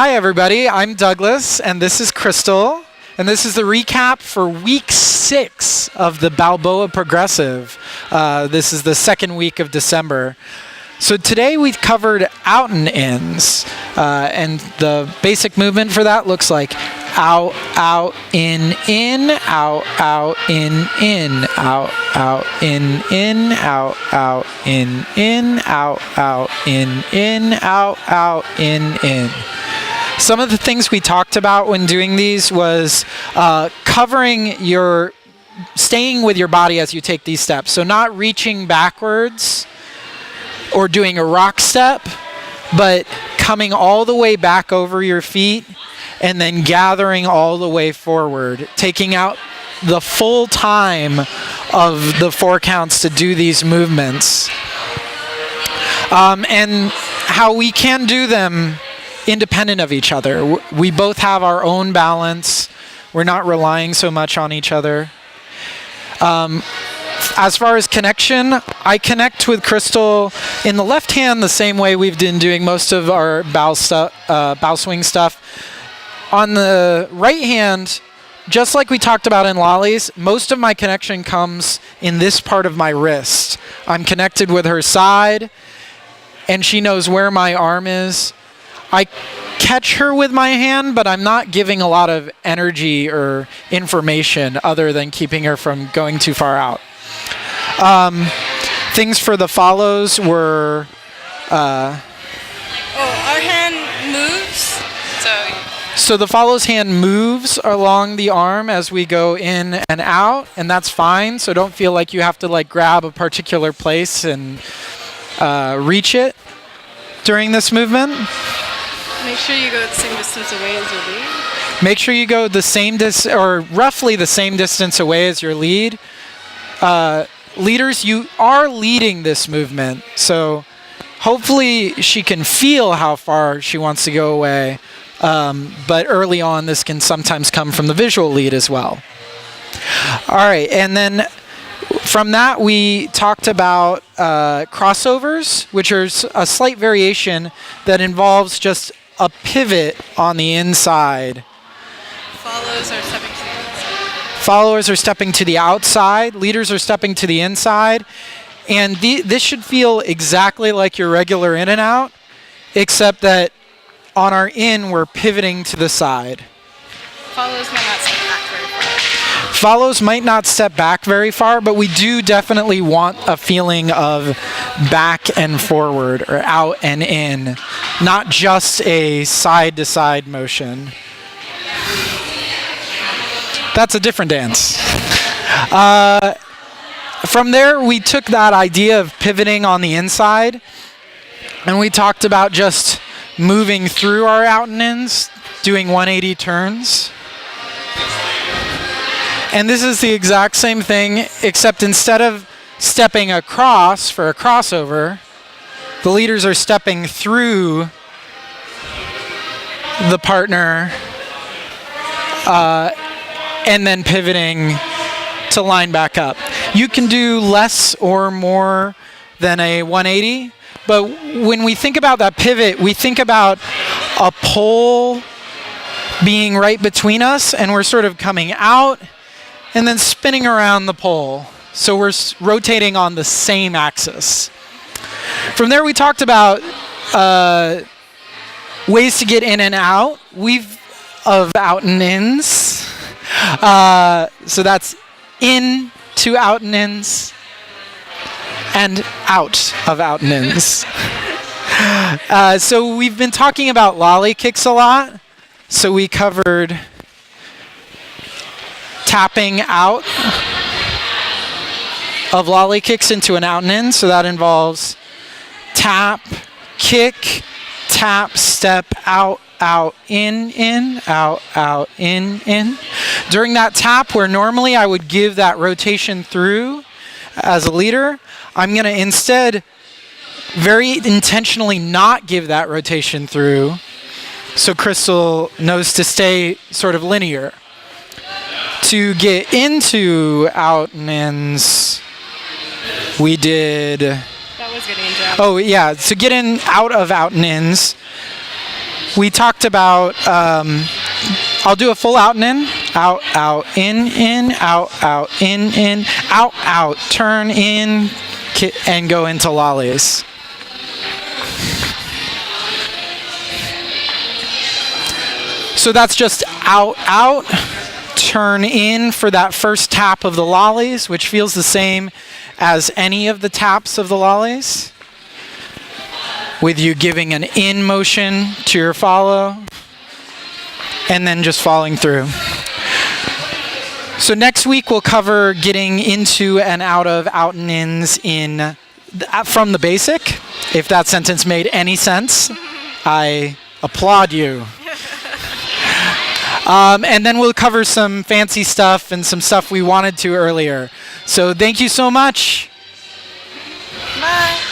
Hi everybody, I'm Douglas and this is Crystal, and this is the recap for week 6 of the Balboa Progressive. This is the second week of December. So today we've covered out and ins, and the basic movement for that looks like out, out, in, out, out, in, out, out, in, out, out, in, out, out, in, out, out, in. Some of the things we talked about when doing these was staying with your body as you take these steps. So not reaching backwards or doing a rock step, but coming all the way back over your feet and then gathering all the way forward, taking out the full time of the 4 counts to do these movements. And how we can do them independent of each other. We both have our own balance. We're not relying so much on each other. As far as connection, I connect with Crystal in the left hand the same way we've been doing most of our bow swing stuff. On the right hand, just like we talked about in lollies, most of my connection comes in this part of my wrist. I'm connected with her side, and she knows where my arm is. I catch her with my hand, but I'm not giving a lot of energy or information other than keeping her from going too far out. Things for the follows were... our hand moves. So the follows hand moves along the arm as we go in and out, and that's fine. So don't feel like you have to grab a particular place and reach it during this movement. Make sure you go the same distance away as your lead. Make sure you go the same roughly the same distance away as your lead. Leaders, you are leading this movement, so hopefully she can feel how far she wants to go away. But early on, this can sometimes come from the visual lead as well. All right, and then from that, we talked about crossovers, which are a slight variation that involves just a pivot on the inside. Followers are stepping to the outside. Leaders are stepping to the inside. And this should feel exactly like your regular in and out, except that on our in, we're pivoting to the side. Follows might not step back very far, but we do definitely want a feeling of back and forward or out and in, not just a side-to-side motion. That's a different dance. From there, we took that idea of pivoting on the inside, and we talked about just moving through our out and ins, doing 180 turns. And this is the exact same thing, except instead of stepping across for a crossover, the leaders are stepping through the partner and then pivoting to line back up. You can do less or more than a 180, but when we think about that pivot, we think about a pole being right between us, and we're sort of coming out and then spinning around the pole. So we're rotating on the same axis. From there, we talked about ways to get in and out. Of out and ins. So that's in to out and ins and out of out and ins. So we've been talking about lolly kicks a lot. So we covered tapping out of lolly kicks into an out and in. So that involves tap, kick, tap, step, out, out, in, out, out, in. During that tap, where normally I would give that rotation through as a leader, I'm going to instead very intentionally not give that rotation through, so Crystal knows to stay sort of linear. To get into out and ins, we did... That was getting into out. Oh, yeah. To get in out of out and ins, we talked about, I'll do a full out and in. Out, out, in, out, in, out, out, turn in, and go into lollies. So that's just out, out, turn in for that first tap of the lollies, which feels the same as any of the taps of the lollies, with you giving an in motion to your follow, and then just falling through. So next week we'll cover getting into and out of out and ins from the basic. If that sentence made any sense, I applaud you. And then we'll cover some fancy stuff and some stuff we wanted to earlier. So thank you so much.